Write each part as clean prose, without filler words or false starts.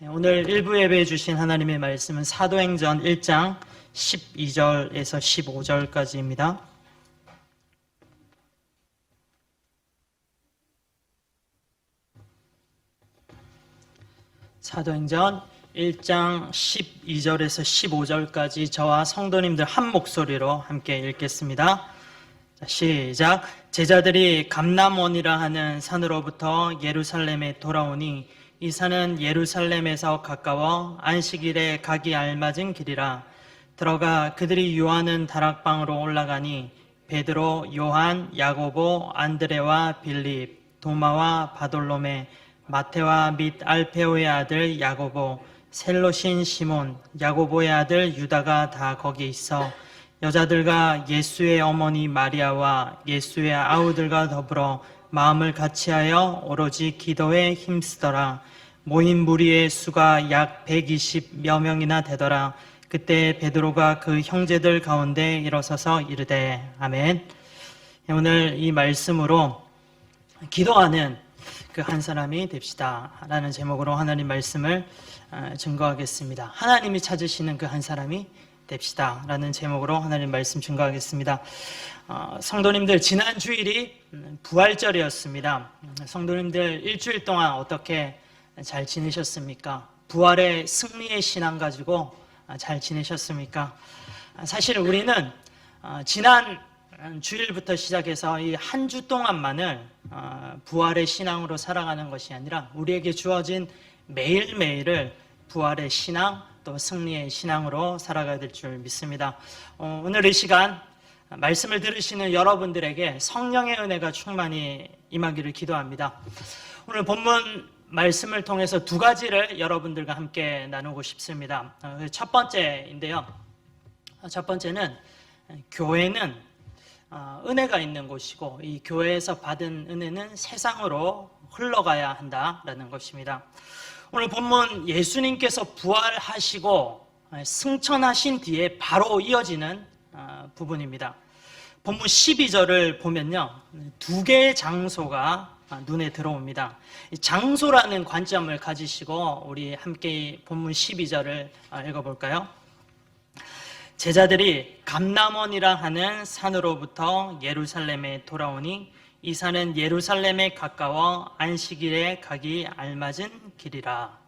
오늘 일부 예배해 주신 하나님의 말씀은 사도행전 1장 12절에서 15절까지입니다. 사도행전 1장 12절에서 15절까지 저와 성도님들 한 목소리로 함께 읽겠습니다. 자, 시작. 제자들이 감람원이라 하는 산으로부터 예루살렘에 돌아오니 이 산은 예루살렘에서 가까워 안식일에 가기 알맞은 길이라. 들어가 그들이 유하는 다락방으로 올라가니 베드로, 요한, 야고보, 안드레와 빌립, 도마와 바돌로메, 마테와 및 알페오의 아들 야고보, 셀로신 시몬, 야고보의 아들 유다가 다 거기 있어 여자들과 예수의 어머니 마리아와 예수의 아우들과 더불어 마음을 같이하여 오로지 기도에 힘쓰더라. 모인 무리의 수가 약 120여 명이나 되더라. 그때 베드로가 그 형제들 가운데 일어서서 이르되 아멘. 오늘 이 말씀으로 기도하는 그 한 사람이 됩시다 라는 제목으로 하나님 말씀을 증거하겠습니다. 하나님이 찾으시는 그 한 사람이 됩시다 라는 제목으로 하나님 말씀 증거하겠습니다. 성도님들, 지난 주일이 부활절이었습니다. 성도님들 일주일 동안 어떻게 잘 지내셨습니까? 부활의 승리의 신앙 가지고 잘 지내셨습니까? 사실 우리는 지난 주일부터 시작해서 이 한 주 동안만을 부활의 신앙으로 살아가는 것이 아니라 우리에게 주어진 매일매일을 부활의 신앙 또 승리의 신앙으로 살아가야 될 줄 믿습니다. 오늘 이 시간 말씀을 들으시는 여러분들에게 성령의 은혜가 충만히 임하기를 기도합니다. 오늘 본문 말씀을 통해서 두 가지를 여러분들과 함께 나누고 싶습니다. 첫 번째인데요. 첫 번째는 교회는 은혜가 있는 곳이고 이 교회에서 받은 은혜는 세상으로 흘러가야 한다라는 것입니다. 오늘 본문 예수님께서 부활하시고 승천하신 뒤에 바로 이어지는 부분입니다. 본문 12절을 보면요, 두 개의 장소가 눈에 들어옵니다. 장소라는 관점을 가지시고 우리 함께 본문 12절을 읽어볼까요? 제자들이 감람원이라 하는 산으로부터 예루살렘에 돌아오니 이 산은 예루살렘에 가까워 안식일에 가기 알맞은 길이라.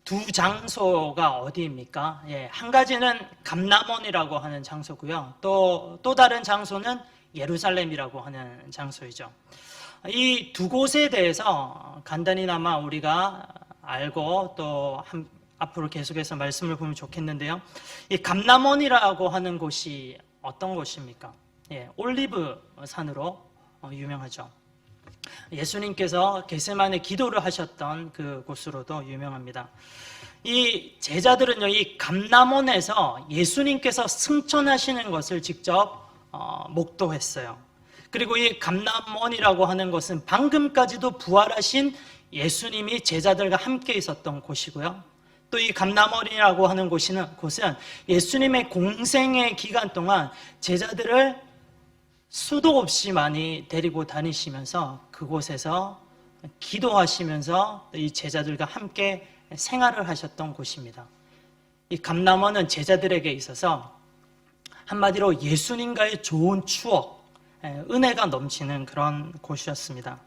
두 장소가 어디입니까? 한 가지는 감람원이라고 하는 장소고요. 또 다른 장소는 예루살렘이라고 하는 장소이죠. 이 두 곳에 대해서 간단히나마 우리가 알고 또 앞으로 계속해서 말씀을 보면 좋겠는데요. 이 감람원이라고 하는 곳이 어떤 곳입니까? 올리브 산으로 유명하죠. 예수님께서 겟세마네 기도를 하셨던 그 곳으로도 유명합니다. 이 제자들은요, 이 감람원에서 예수님께서 승천하시는 것을 직접 목도했어요. 그리고 이 감람원이라고 하는 것은 방금까지도 부활하신 예수님이 제자들과 함께 있었던 곳이고요. 또 이 감람원이라고 하는 곳은 예수님의 공생의 기간 동안 제자들을 수도 없이 많이 데리고 다니시면서 그곳에서 기도하시면서 이 제자들과 함께 생활을 하셨던 곳입니다. 이 감람원은 제자들에게 있어서 한마디로 예수님과의 좋은 추억, 은혜가 넘치는 그런 곳이었습니다.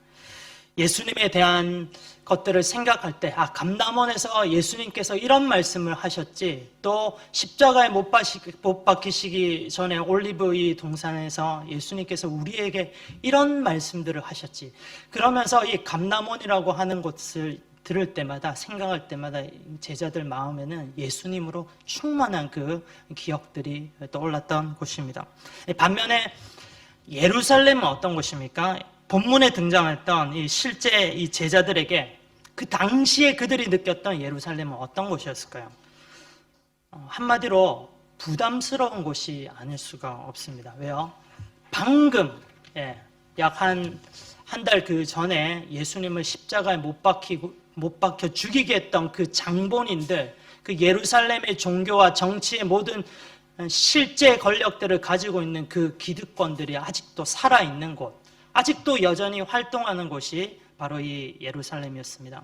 예수님에 대한 것들을 생각할 때 감람원에서 예수님께서 이런 말씀을 하셨지, 또 십자가에 못 박히시기 전에 올리브 이 동산에서 예수님께서 우리에게 이런 말씀들을 하셨지, 그러면서 이 감람원이라고 하는 것을 들을 때마다, 생각할 때마다 제자들 마음에는 예수님으로 충만한 그 기억들이 떠올랐던 곳입니다. 반면에 예루살렘은 어떤 곳입니까? 본문에 등장했던 실제 이 제자들에게 그 당시에 그들이 느꼈던 예루살렘은 어떤 곳이었을까요? 한마디로 부담스러운 곳이 아닐 수가 없습니다. 왜요? 방금 약 한 달 그 전에 예수님을 십자가에 못 박혀 죽이게 했던 그 장본인들, 그 예루살렘의 종교와 정치의 모든 실제 권력들을 가지고 있는 그 기득권들이 아직도 살아있는 곳, 아직도 여전히 활동하는 곳이 바로 이 예루살렘이었습니다.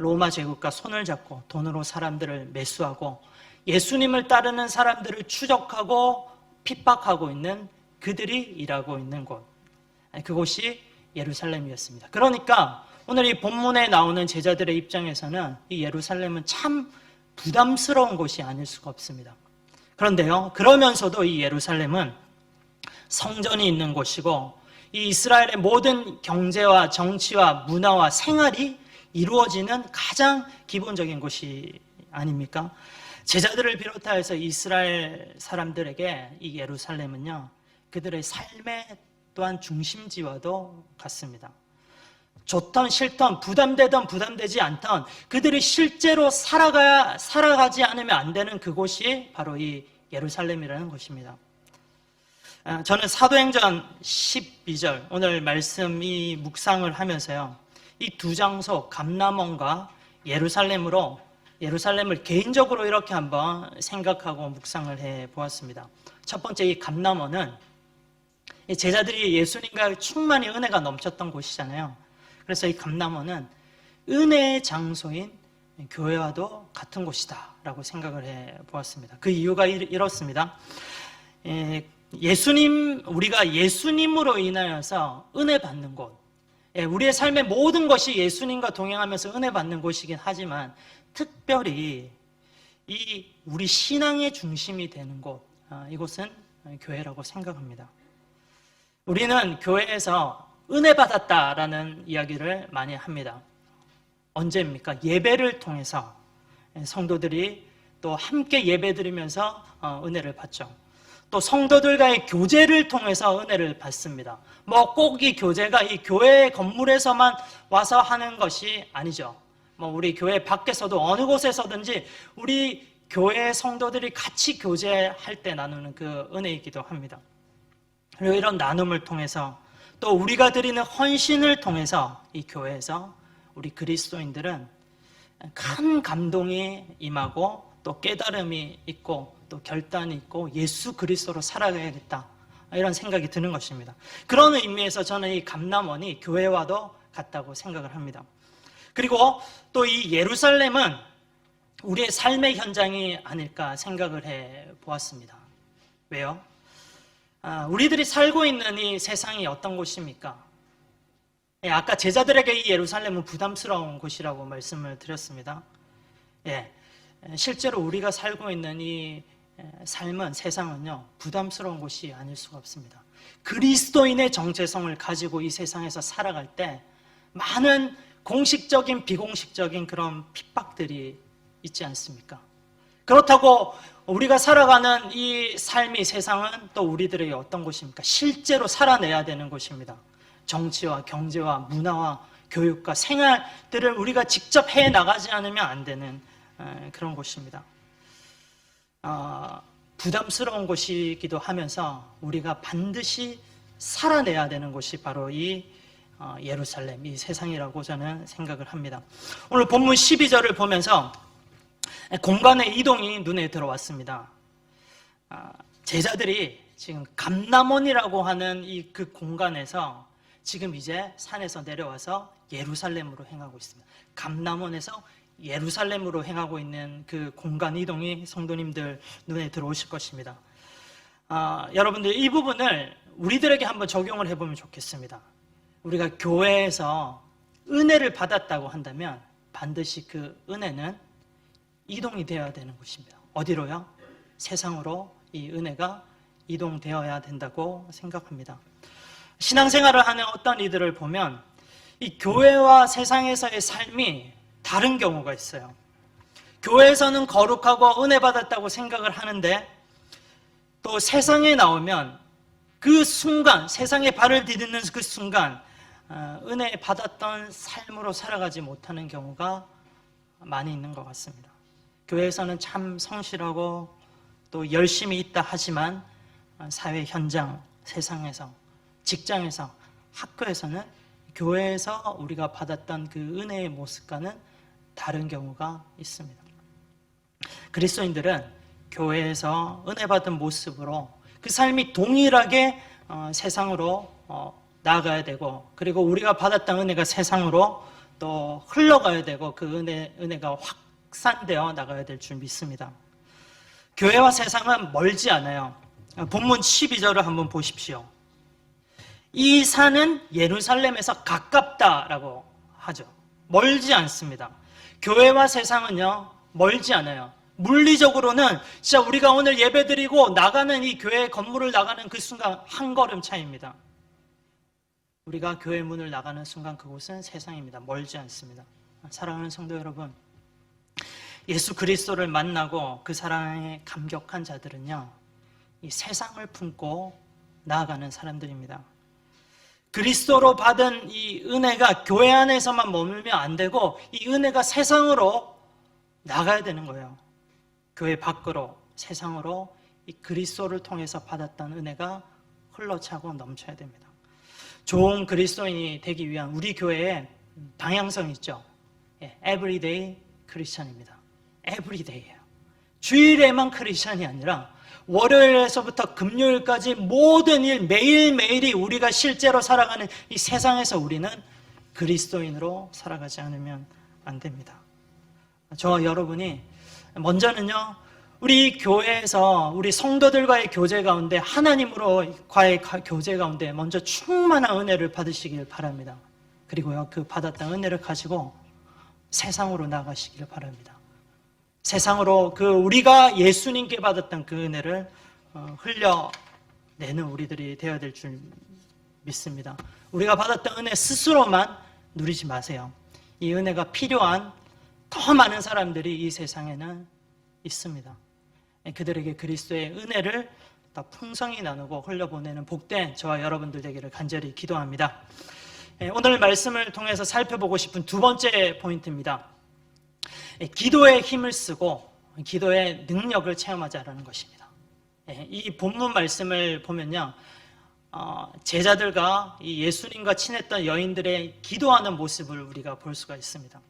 로마 제국과 손을 잡고 돈으로 사람들을 매수하고 예수님을 따르는 사람들을 추적하고 핍박하고 있는 그들이 일하고 있는 곳, 그곳이 예루살렘이었습니다. 그러니까 오늘 이 본문에 나오는 제자들의 입장에서는 이 예루살렘은 참 부담스러운 곳이 아닐 수가 없습니다. 그런데요, 그러면서도 이 예루살렘은 성전이 있는 곳이고 이 이스라엘의 모든 경제와 정치와 문화와 생활이 이루어지는 가장 기본적인 곳이 아닙니까? 제자들을 비롯하여서 이스라엘 사람들에게 이 예루살렘은요, 그들의 삶의 또한 중심지와도 같습니다. 좋던 싫던 부담되던 부담되지 않던 그들이 실제로 살아가지 않으면 안 되는 그곳이 바로 이 예루살렘이라는 곳입니다. 저는 사도행전 12절 오늘 말씀 이 묵상을 하면서요, 이 두 장소 감람원과 예루살렘을 개인적으로 이렇게 한번 생각하고 묵상을 해 보았습니다. 첫 번째, 이 감람원은 제자들이 예수님과 충만히 은혜가 넘쳤던 곳이잖아요. 그래서 이 감람원은 은혜의 장소인 교회와도 같은 곳이다 라고 생각을 해 보았습니다. 그 이유가 이렇습니다. 우리가 예수님으로 인하여서 은혜 받는 곳, 우리의 삶의 모든 것이 예수님과 동행하면서 은혜 받는 곳이긴 하지만 특별히 우리 신앙의 중심이 되는 곳, 이곳은 교회라고 생각합니다. 우리는 교회에서 은혜 받았다라는 이야기를 많이 합니다. 언제입니까? 예배를 통해서 성도들이 또 함께 예배드리면서 은혜를 받죠. 또 성도들과의 교제를 통해서 은혜를 받습니다. 꼭 이 교제가 이 교회 건물에서만 와서 하는 것이 아니죠. 우리 교회 밖에서도 어느 곳에서든지 우리 교회 성도들이 같이 교제할 때 나누는 그 은혜이기도 합니다. 그리고 이런 나눔을 통해서 또 우리가 드리는 헌신을 통해서 이 교회에서 우리 그리스도인들은 큰 감동이 임하고 또 깨달음이 있고 또 결단이 있고 예수 그리스도로 살아가야겠다, 이런 생각이 드는 것입니다. 그런 의미에서 저는 이 감람원이 교회와도 같다고 생각을 합니다. 그리고 또 이 예루살렘은 우리의 삶의 현장이 아닐까 생각을 해 보았습니다. 왜요? 우리들이 살고 있는 이 세상이 어떤 곳입니까? 아까 제자들에게 이 예루살렘은 부담스러운 곳이라고 말씀을 드렸습니다. 실제로 우리가 살고 있는 이 삶은, 세상은요, 부담스러운 곳이 아닐 수가 없습니다. 그리스도인의 정체성을 가지고 이 세상에서 살아갈 때 많은 공식적인 비공식적인 그런 핍박들이 있지 않습니까? 그렇다고 우리가 살아가는 이 삶이, 세상은 또 우리들에게 어떤 곳입니까? 실제로 살아내야 되는 곳입니다. 정치와 경제와 문화와 교육과 생활들을 우리가 직접 해나가지 않으면 안 되는 그런 곳입니다. 부담스러운 곳이기도 하면서 우리가 반드시 살아내야 되는 곳이 바로 이 예루살렘, 이 세상이라고 저는 생각을 합니다. 오늘 본문 12절을 보면서 공간의 이동이 눈에 들어왔습니다. 제자들이 지금 감람원이라고 하는 그 공간에서 지금 이제 산에서 내려와서 예루살렘으로 행하고 있습니다. 감람원에서 예루살렘으로 행하고 있는 그 공간 이동이 성도님들 눈에 들어오실 것입니다. 여러분들 이 부분을 우리들에게 한번 적용을 해보면 좋겠습니다. 우리가 교회에서 은혜를 받았다고 한다면 반드시 그 은혜는 이동이 되어야 되는 것입니다. 어디로요? 세상으로 이 은혜가 이동되어야 된다고 생각합니다. 신앙생활을 하는 어떤 이들을 보면 이 교회와 세상에서의 삶이 다른 경우가 있어요. 교회에서는 거룩하고 은혜 받았다고 생각을 하는데 또 세상에 나오면 그 순간, 세상에 발을 디디는 그 순간 은혜 받았던 삶으로 살아가지 못하는 경우가 많이 있는 것 같습니다. 교회에서는 참 성실하고 또 열심히 있다 하지만 사회 현장, 세상에서, 직장에서, 학교에서는 교회에서 우리가 받았던 그 은혜의 모습과는 다른 경우가 있습니다. 그리스도인들은 교회에서 은혜 받은 모습으로 그 삶이 동일하게 세상으로 나아가야 되고, 그리고 우리가 받았던 은혜가 세상으로 또 흘러가야 되고 그 은혜가 확산되어 나가야 될 줄 믿습니다. 교회와 세상은 멀지 않아요. 본문 12절을 한번 보십시오. 이 산은 예루살렘에서 가깝다라고 하죠. 멀지 않습니다. 교회와 세상은요, 멀지 않아요. 물리적으로는 진짜 우리가 오늘 예배드리고 나가는 이 교회 건물을 나가는 그 순간 한 걸음 차이입니다. 우리가 교회 문을 나가는 순간 그곳은 세상입니다. 멀지 않습니다. 사랑하는 성도 여러분, 예수 그리스도를 만나고 그 사랑에 감격한 자들은요, 이 세상을 품고 나아가는 사람들입니다. 그리스도로 받은 이 은혜가 교회 안에서만 머물면 안 되고 이 은혜가 세상으로 나가야 되는 거예요. 교회 밖으로, 세상으로 이 그리스도를 통해서 받았던 은혜가 흘러차고 넘쳐야 됩니다. 좋은 그리스도인이 되기 위한 우리 교회의 방향성이 있죠. Everyday 크리스천입니다. Everyday예요. 주일에만 크리스천이 아니라 월요일에서부터 금요일까지 모든 일, 매일매일이 우리가 실제로 살아가는 이 세상에서 우리는 그리스도인으로 살아가지 않으면 안 됩니다. 저와 여러분이 먼저는요, 우리 교회에서 우리 성도들과의 교제 가운데 하나님으로과의 교제 가운데 먼저 충만한 은혜를 받으시길 바랍니다. 그리고요, 그 받았던 은혜를 가지고 세상으로 나가시길 바랍니다. 세상으로 그 우리가 예수님께 받았던 그 은혜를 흘려내는 우리들이 되어야 될 줄 믿습니다. 우리가 받았던 은혜 스스로만 누리지 마세요. 이 은혜가 필요한 더 많은 사람들이 이 세상에는 있습니다. 그들에게 그리스도의 은혜를 더 풍성히 나누고 흘려보내는 복된 저와 여러분들 되기를 간절히 기도합니다. 오늘 말씀을 통해서 살펴보고 싶은 두 번째 포인트입니다. 기도의 힘을 쓰고 기도의 능력을 체험하자라는 것입니다. 이 본문 말씀을 보면요, 제자들과 이 예수님과 친했던 여인들의 기도하는 모습을 우리가 볼 수가 있습니다.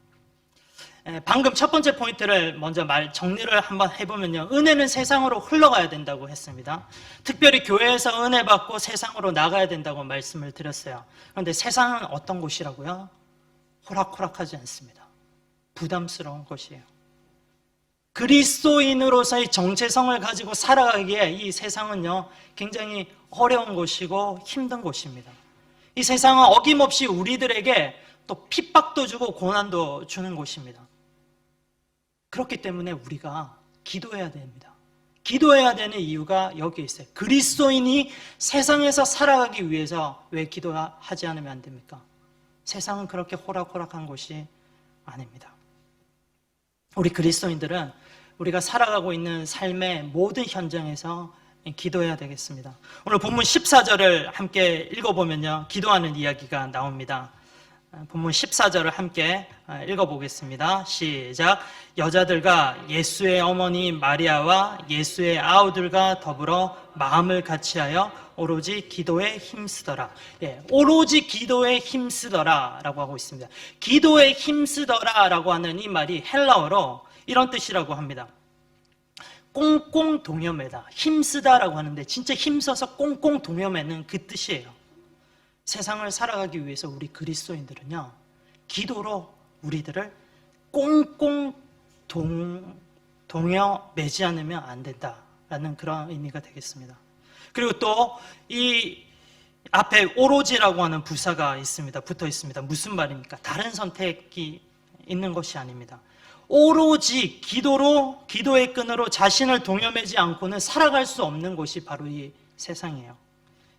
방금 첫 번째 포인트를 먼저 정리를 한번 해보면요, 은혜는 세상으로 흘러가야 된다고 했습니다. 특별히 교회에서 은혜 받고 세상으로 나가야 된다고 말씀을 드렸어요. 그런데 세상은 어떤 곳이라고요? 호락호락하지 않습니다. 부담스러운 곳이에요. 그리스도인으로서의 정체성을 가지고 살아가기에 이 세상은요, 굉장히 어려운 곳이고 힘든 곳입니다. 이 세상은 어김없이 우리들에게 또 핍박도 주고 고난도 주는 곳입니다. 그렇기 때문에 우리가 기도해야 됩니다. 기도해야 되는 이유가 여기에 있어요. 그리스도인이 세상에서 살아가기 위해서 왜 기도하지 않으면 안 됩니까? 세상은 그렇게 호락호락한 곳이 아닙니다. 우리 그리스도인들은 우리가 살아가고 있는 삶의 모든 현장에서 기도해야 되겠습니다. 오늘 본문 14절을 함께 읽어보면요, 기도하는 이야기가 나옵니다. 본문 14절을 함께 읽어보겠습니다. 시작. 여자들과 예수의 어머니 마리아와 예수의 아우들과 더불어 마음을 같이하여 오로지 기도에 힘쓰더라. 오로지 기도에 힘쓰더라 라고 하고 있습니다. 기도에 힘쓰더라 라고 하는 이 말이 헬라어로 이런 뜻이라고 합니다. 꽁꽁 동여매다. 힘쓰다라고 하는데 진짜 힘써서 꽁꽁 동여매는 그 뜻이에요. 세상을 살아가기 위해서 우리 그리스도인들은요, 기도로 우리들을 꽁꽁 동여매지 않으면 안 된다라는 그런 의미가 되겠습니다. 그리고 또 이 앞에 오로지라고 하는 부사가 있습니다. 붙어 있습니다. 무슨 말입니까? 다른 선택이 있는 것이 아닙니다. 오로지 기도의 끈으로 자신을 동여매지 않고는 살아갈 수 없는 곳이 바로 이 세상이에요.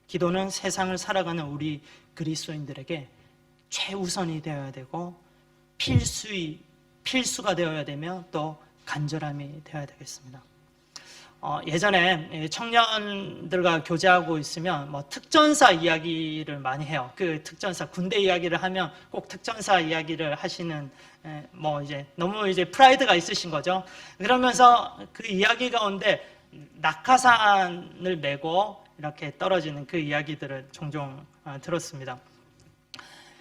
기도는 세상을 살아가는 우리 그리스도인들에게 최우선이 되어야 되고 필수가 되어야 되며 또 간절함이 되어야 되겠습니다. 예전에 청년들과 교제하고 있으면 특전사 이야기를 많이 해요. 그 특전사, 군대 이야기를 하면 꼭 특전사 이야기를 하시는, 너무 프라이드가 있으신 거죠. 그러면서 그 이야기 가운데 낙하산을 메고 이렇게 떨어지는 그 이야기들을 종종 들었습니다.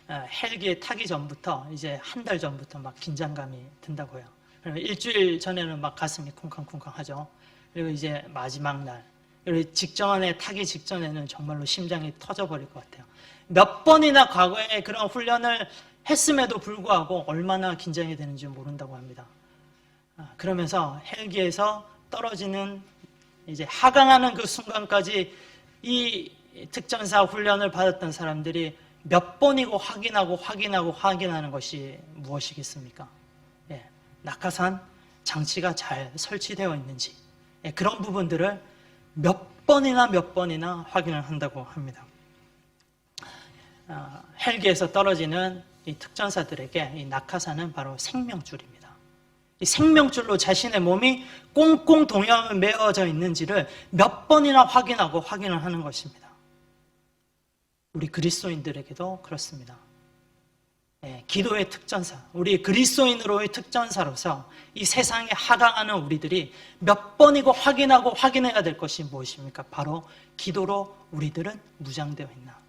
헬기에 타기 전부터 한 달 전부터 막 긴장감이 든다고요. 일주일 전에는 막 가슴이 쿵쾅쿵쾅 하죠. 그리고 마지막 날, 그리고 타기 직전에는 정말로 심장이 터져버릴 것 같아요. 몇 번이나 과거에 그런 훈련을 했음에도 불구하고 얼마나 긴장이 되는지 모른다고 합니다. 그러면서 헬기에서 떨어지는 이제 하강하는 그 순간까지 이 특전사 훈련을 받았던 사람들이 몇 번이고 확인하는 것이 무엇이겠습니까? 예, 낙하산 장치가 잘 설치되어 있는지, 예, 그런 부분들을 몇 번이나 확인을 한다고 합니다. 헬기에서 떨어지는 이 특전사들에게 이 낙하산은 바로 생명줄입니다. 이 생명줄로 자신의 몸이 꽁꽁 동여매 매어져 있는지를 몇 번이나 확인을 하는 것입니다. 우리 그리스도인들에게도 그렇습니다. 예, 기도의 특전사, 우리 그리스도인으로의 특전사로서 이 세상에 하강하는 우리들이 몇 번이고 확인해야 될 것이 무엇입니까? 바로 기도로 우리들은 무장되어 있나?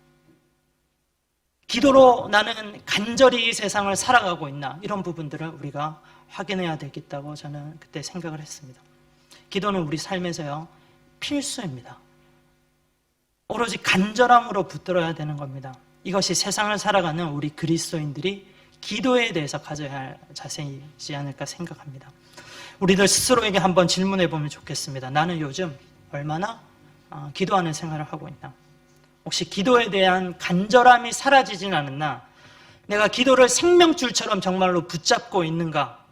기도로 나는 간절히 이 세상을 살아가고 있나? 이런 부분들을 우리가 확인해야 되겠다고 저는 그때 생각을 했습니다. 기도는 우리 삶에서요, 필수입니다. 오로지 간절함으로 붙들어야 되는 겁니다. 이것이 세상을 살아가는 우리 그리스도인들이 기도에 대해서 가져야 할 자세이지 않을까 생각합니다. 우리들 스스로에게 한번 질문해 보면 좋겠습니다. 나는 요즘 얼마나 기도하는 생활을 하고 있나? 혹시 기도에 대한 간절함이 사라지진 않았나? 내가 기도를 생명줄처럼 정말로 붙잡고 있는가?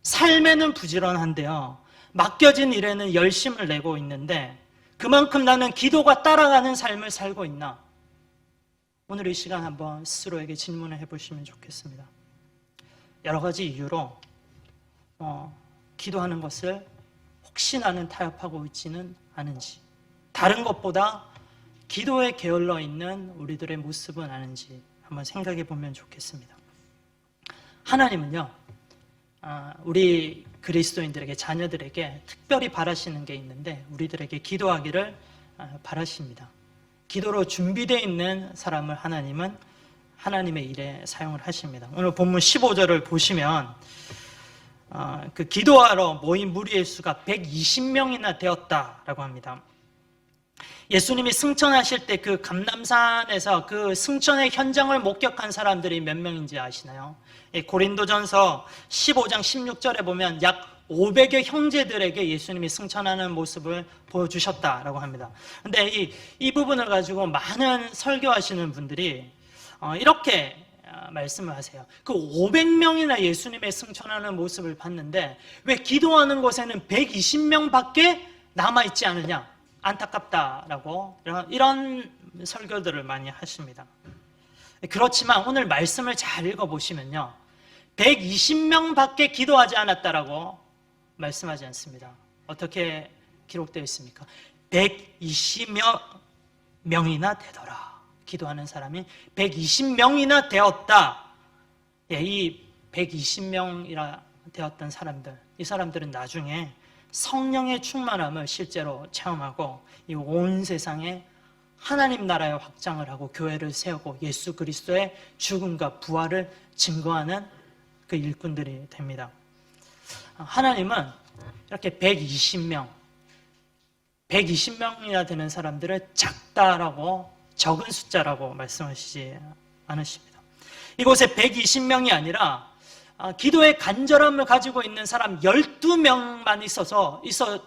삶에는 부지런한데요, 맡겨진 일에는 열심을 내고 있는데 그만큼 나는 기도가 따라가는 삶을 살고 있나? 오늘 이 시간 한번 스스로에게 질문을 해보시면 좋겠습니다. 여러 가지 이유로 기도하는 것을 혹시 나는 타협하고 있지는 않은지, 다른 것보다 기도에 게을러 있는 우리들의 모습은 아는지 한번 생각해 보면 좋겠습니다. 하나님은요, 우리 그리스도인들에게, 자녀들에게 특별히 바라시는 게 있는데 우리들에게 기도하기를 바라십니다. 기도로 준비되어 있는 사람을 하나님은 하나님의 일에 사용을 하십니다. 오늘 본문 15절을 보시면 그 기도하러 모인 무리의 수가 120명이나 되었다라고 합니다. 예수님이 승천하실 때 그 감람산에서 그 승천의 현장을 목격한 사람들이 몇 명인지 아시나요? 고린도전서 15장 16절에 보면 약 500여 형제들에게 예수님이 승천하는 모습을 보여주셨다라고 합니다. 근데 이 부분을 가지고 많은 설교하시는 분들이 이렇게 말씀을 하세요. 그 500명이나 예수님의 승천하는 모습을 봤는데 왜 기도하는 곳에는 120명밖에 남아있지 않느냐? 안타깝다라고 이런 설교들을 많이 하십니다. 그렇지만 오늘 말씀을 잘 읽어보시면요, 120명밖에 기도하지 않았다라고 말씀하지 않습니다. 어떻게 기록되어 있습니까? 120명이나 되더라. 기도하는 사람이 120명이나 되었다. 예, 이 120명이나 되었던 사람들, 이 사람들은 나중에 성령의 충만함을 실제로 체험하고 이 온 세상에 하나님 나라의 확장을 하고 교회를 세우고 예수 그리스도의 죽음과 부활을 증거하는 그 일꾼들이 됩니다. 하나님은 이렇게 120명이나 되는 사람들을 작다라고, 적은 숫자라고 말씀하시지 않으십니다. 이곳에 120명이 아니라 기도의 간절함을 가지고 있는 사람 12명만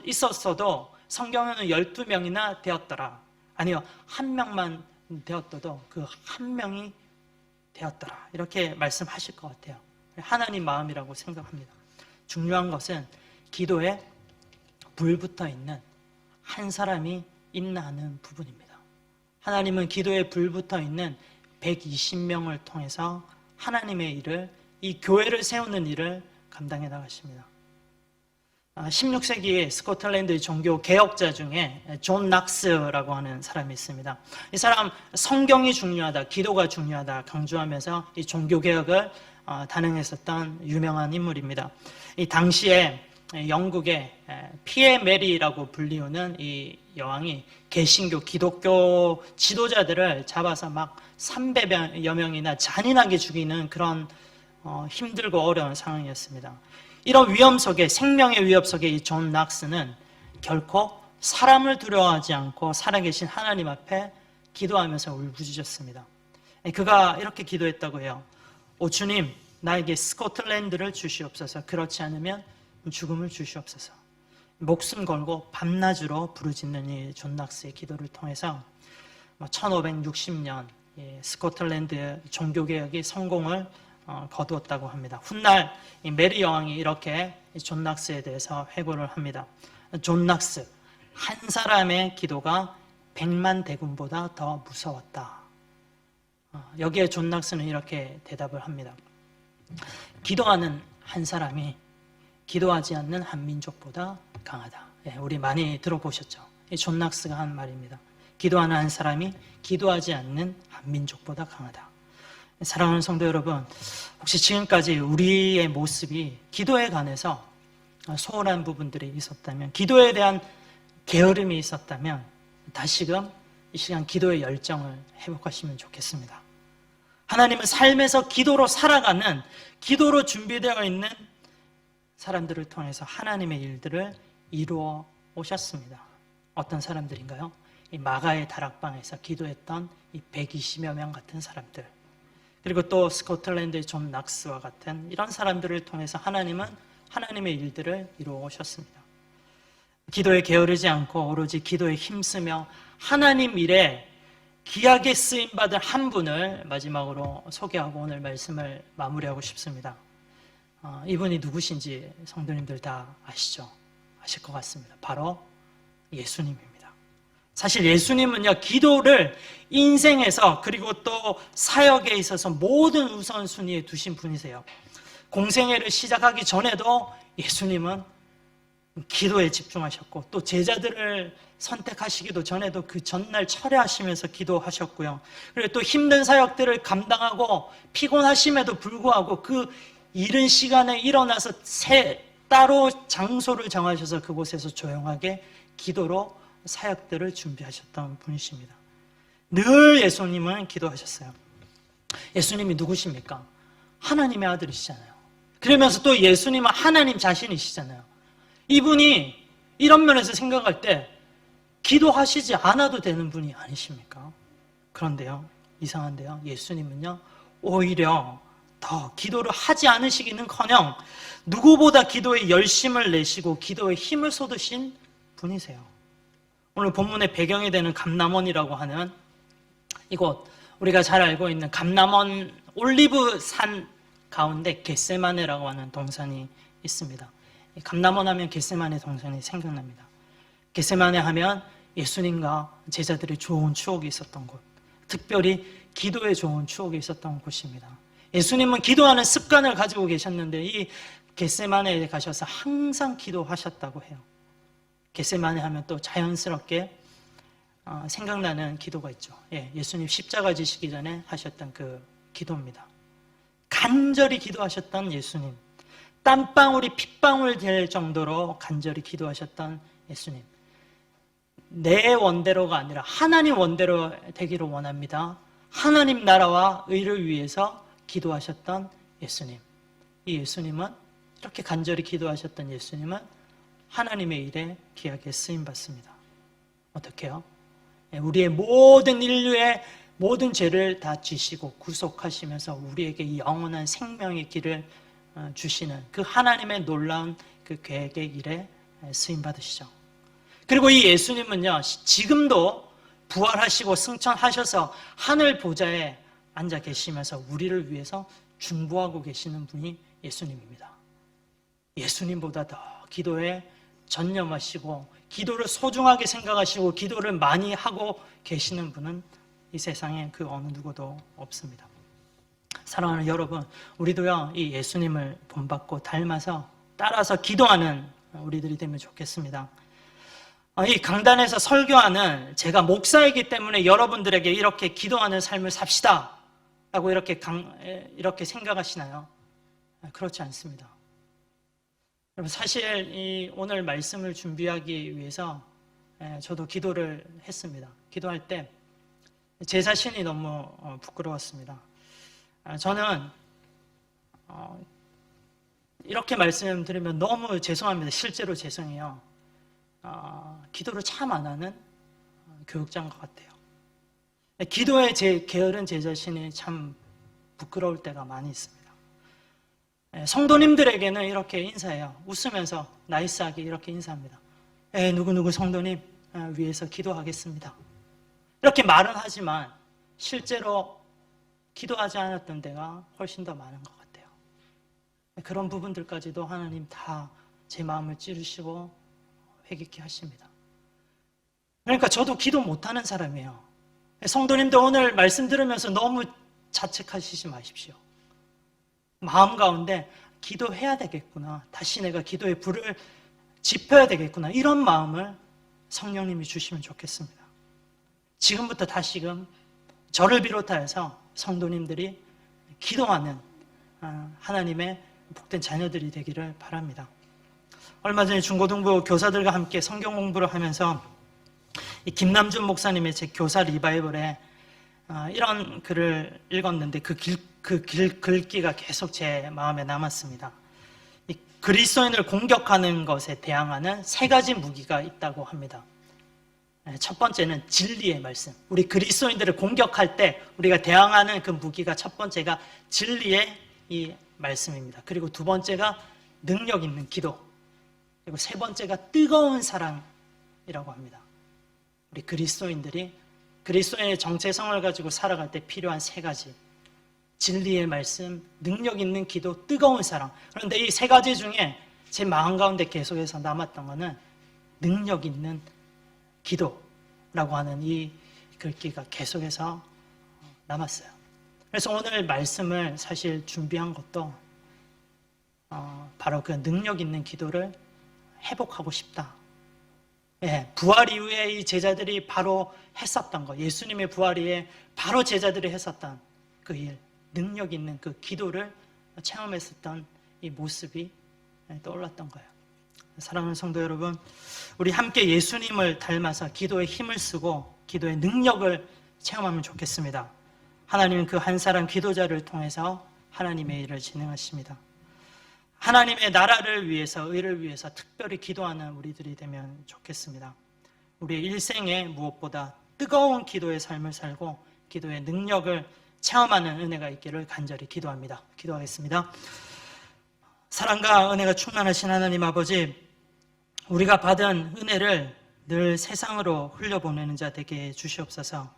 있었어도 성경에는 12명이나 되었더라. 아니요, 한 명만 되었어도 그 한 명이 되었더라. 이렇게 말씀하실 것 같아요. 하나님 마음이라고 생각합니다. 중요한 것은 기도에 불붙어 있는 한 사람이 있나 하는 부분입니다. 하나님은 기도에 불붙어 있는 120명을 통해서 하나님의 일을, 이 교회를 세우는 일을 감당해 나가십니다. 16세기의 스코틀랜드 종교 개혁자 중에 존 낙스라고 하는 사람이 있습니다. 이 사람 성경이 중요하다, 기도가 중요하다 강조하면서 이 종교 개혁을 단행했었던 유명한 인물입니다. 이 당시에 영국의 피에 메리라고 불리우는 이 여왕이 개신교, 기독교 지도자들을 잡아서 막 300여 명이나 잔인하게 죽이는 그런 힘들고 어려운 상황이었습니다. 이런 위험 속에, 생명의 위협 속에 이 존 낙스는 결코 사람을 두려워하지 않고 살아계신 하나님 앞에 기도하면서 울부짖었습니다. 그가 이렇게 기도했다고 해요. 오 주님, 나에게 스코틀랜드를 주시옵소서. 그렇지 않으면 죽음을 주시옵소서. 목숨 걸고 밤낮으로 부르짖는 이 존 낙스의 기도를 통해서 1560년 스코틀랜드 종교개혁이 성공을 거두었다고 합니다. 훗날 메리 여왕이 이렇게 존 낙스에 대해서 회고를 합니다. 존 낙스, 한 사람의 기도가 100만 대군보다 더 무서웠다. 여기에 존 낙스는 이렇게 대답을 합니다. 기도하는 한 사람이 기도하지 않는 한 민족보다 강하다. 우리 많이 들어보셨죠? 존 낙스가 한 말입니다. 기도하는 한 사람이 기도하지 않는 한 민족보다 강하다. 사랑하는 성도 여러분, 혹시 지금까지 우리의 모습이 기도에 관해서 소홀한 부분들이 있었다면, 기도에 대한 게으름이 있었다면 다시금 이 시간 기도의 열정을 회복하시면 좋겠습니다. 하나님은 삶에서 기도로 살아가는, 기도로 준비되어 있는 사람들을 통해서 하나님의 일들을 이루어 오셨습니다. 어떤 사람들인가요? 이 마가의 다락방에서 기도했던 이 120여 명 같은 사람들, 그리고 또 스코틀랜드의 존 낙스와 같은 이런 사람들을 통해서 하나님은 하나님의 일들을 이루어 오셨습니다. 기도에 게으르지 않고 오로지 기도에 힘쓰며 하나님 일에 귀하게 쓰임받은 한 분을 마지막으로 소개하고 오늘 말씀을 마무리하고 싶습니다. 이분이 누구신지 성도님들 다 아시죠? 아실 것 같습니다. 바로 예수님입니다. 사실 예수님은요, 기도를 인생에서 그리고 또 사역에 있어서 모든 우선순위에 두신 분이세요. 공생애를 시작하기 전에도 예수님은 기도에 집중하셨고, 또 제자들을 선택하시기도 전에도 그 전날 철회하시면서 기도하셨고요. 그리고 또 힘든 사역들을 감당하고 피곤하심에도 불구하고 그 이른 시간에 일어나서 따로 장소를 정하셔서 그곳에서 조용하게 기도로 사역들을 준비하셨던 분이십니다. 늘 예수님은 기도하셨어요. 예수님이 누구십니까? 하나님의 아들이시잖아요. 그러면서 또 예수님은 하나님 자신이시잖아요. 이분이 이런 면에서 생각할 때 기도하시지 않아도 되는 분이 아니십니까? 그런데요, 이상한데요, 예수님은요 오히려 더 기도를 하지 않으시기는커녕 누구보다 기도에 열심을 내시고 기도에 힘을 쏟으신 분이세요. 오늘 본문의 배경이 되는 감람원이라고 하는 이곳, 우리가 잘 알고 있는 감람원 올리브 산 가운데 겟세마네라고 하는 동산이 있습니다. 감람원 하면 겟세마네 동산이 생각납니다. 겟세마네 하면 예수님과 제자들의 좋은 추억이 있었던 곳, 특별히 기도에 좋은 추억이 있었던 곳입니다. 예수님은 기도하는 습관을 가지고 계셨는데 이 겟세마네에 가셔서 항상 기도하셨다고 해요. 겟세마네 하면 또 자연스럽게 생각나는 기도가 있죠. 예수님 십자가 지시기 전에 하셨던 그 기도입니다. 간절히 기도하셨던 예수님, 땀방울이 핏방울 될 정도로 간절히 기도하셨던 예수님, 내 원대로가 아니라 하나님 원대로 되기를 원합니다. 하나님 나라와 의를 위해서 기도하셨던 예수님, 이 예수님은, 이렇게 간절히 기도하셨던 예수님은 하나님의 일에 귀하게 쓰임받습니다. 어떻게요? 우리의 모든 인류의 모든 죄를 다 지시고 구속하시면서 우리에게 영원한 생명의 길을 주시는 그 하나님의 놀라운 그 계획의 일에 쓰임받으시죠. 그리고 이 예수님은요, 지금도 부활하시고 승천하셔서 하늘 보좌에 앉아 계시면서 우리를 위해서 중보하고 계시는 분이 예수님입니다. 예수님보다 더 기도에 전념하시고 기도를 소중하게 생각하시고 기도를 많이 하고 계시는 분은 이 세상에 그 어느 누구도 없습니다. 사랑하는 여러분, 우리도요 이 예수님을 본받고 닮아서 따라서 기도하는 우리들이 되면 좋겠습니다. 이 강단에서 설교하는 제가 목사이기 때문에 여러분들에게 이렇게 기도하는 삶을 삽시다 라고 이렇게 생각하시나요? 그렇지 않습니다. 여러분, 사실 오늘 말씀을 준비하기 위해서 저도 기도를 했습니다. 기도할 때 제 자신이 너무 부끄러웠습니다. 저는 이렇게 말씀드리면 너무 죄송합니다. 실제로 죄송해요. 기도를 참 안 하는 교육자인 것 같아요. 기도에 제 게으른 제 자신이 참 부끄러울 때가 많이 있습니다. 성도님들에게는 이렇게 인사해요. 웃으면서 나이스하게 이렇게 인사합니다. 누구누구 성도님 위해서 기도하겠습니다. 이렇게 말은 하지만 실제로 기도하지 않았던 데가 훨씬 더 많은 것 같아요. 그런 부분들까지도 하나님 다 제 마음을 찌르시고 회개케 하십니다. 그러니까 저도 기도 못하는 사람이에요. 성도님들 오늘 말씀 들으면서 너무 자책하시지 마십시오. 마음 가운데 기도해야 되겠구나, 다시 내가 기도의 불을 지펴야 되겠구나, 이런 마음을 성령님이 주시면 좋겠습니다. 지금부터 다시금 저를 비롯하여서 성도님들이 기도하는 하나님의 복된 자녀들이 되기를 바랍니다. 얼마 전에 중고등부 교사들과 함께 성경 공부를 하면서 이 김남준 목사님의 제 교사 리바이벌에 이런 글을 읽었는데 그 글귀가 계속 제 마음에 남았습니다. 이 그리스도인을 공격하는 것에 대항하는 세 가지 무기가 있다고 합니다. 첫 번째는 진리의 말씀. 우리 그리스도인들을 공격할 때 우리가 대항하는 그 무기가 첫 번째가 진리의 이 말씀입니다. 그리고 두 번째가 능력 있는 기도. 그리고 세 번째가 뜨거운 사랑이라고 합니다. 우리 그리스도인들이 그리스도인의 정체성을 가지고 살아갈 때 필요한 세 가지. 진리의 말씀, 능력 있는 기도, 뜨거운 사랑. 그런데 이 세 가지 중에 제 마음 가운데 계속해서 남았던 것은 능력 있는 기도라고 하는 이 글귀가 계속해서 남았어요. 그래서 오늘 말씀을 사실 준비한 것도 바로 그 능력 있는 기도를 회복하고 싶다. 부활 이후에 이 제자들이 바로 했었던 거, 예수님의 부활 이후에 바로 제자들이 했었던 그 일, 능력 있는 그 기도를 체험했었던 이 모습이 떠올랐던 거예요. 사랑하는 성도 여러분, 우리 함께 예수님을 닮아서 기도에 힘을 쓰고 기도의 능력을 체험하면 좋겠습니다. 하나님은 그 한 사람 기도자를 통해서 하나님의 일을 진행하십니다. 하나님의 나라를 위해서, 의를 위해서 특별히 기도하는 우리들이 되면 좋겠습니다. 우리의 일생에 무엇보다 뜨거운 기도의 삶을 살고 기도의 능력을 체험하는 은혜가 있기를 간절히 기도합니다. 기도하겠습니다. 사랑과 은혜가 충만하신 하나님 아버지, 우리가 받은 은혜를 늘 세상으로 흘려보내는 자 되게 해 주시옵소서.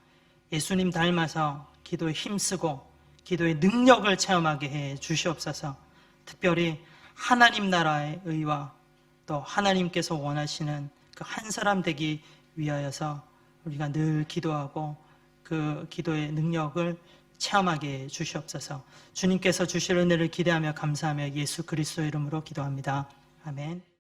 예수님 닮아서 기도에 힘쓰고 기도의 능력을 체험하게 해 주시옵소서. 특별히 하나님 나라의 의와 또 하나님께서 원하시는 그 한 사람 되기 위하여서 우리가 늘 기도하고 그 기도의 능력을 체험하게 해 주시옵소서. 주님께서 주실 은혜를 기대하며 감사하며 예수 그리스도 이름으로 기도합니다. 아멘.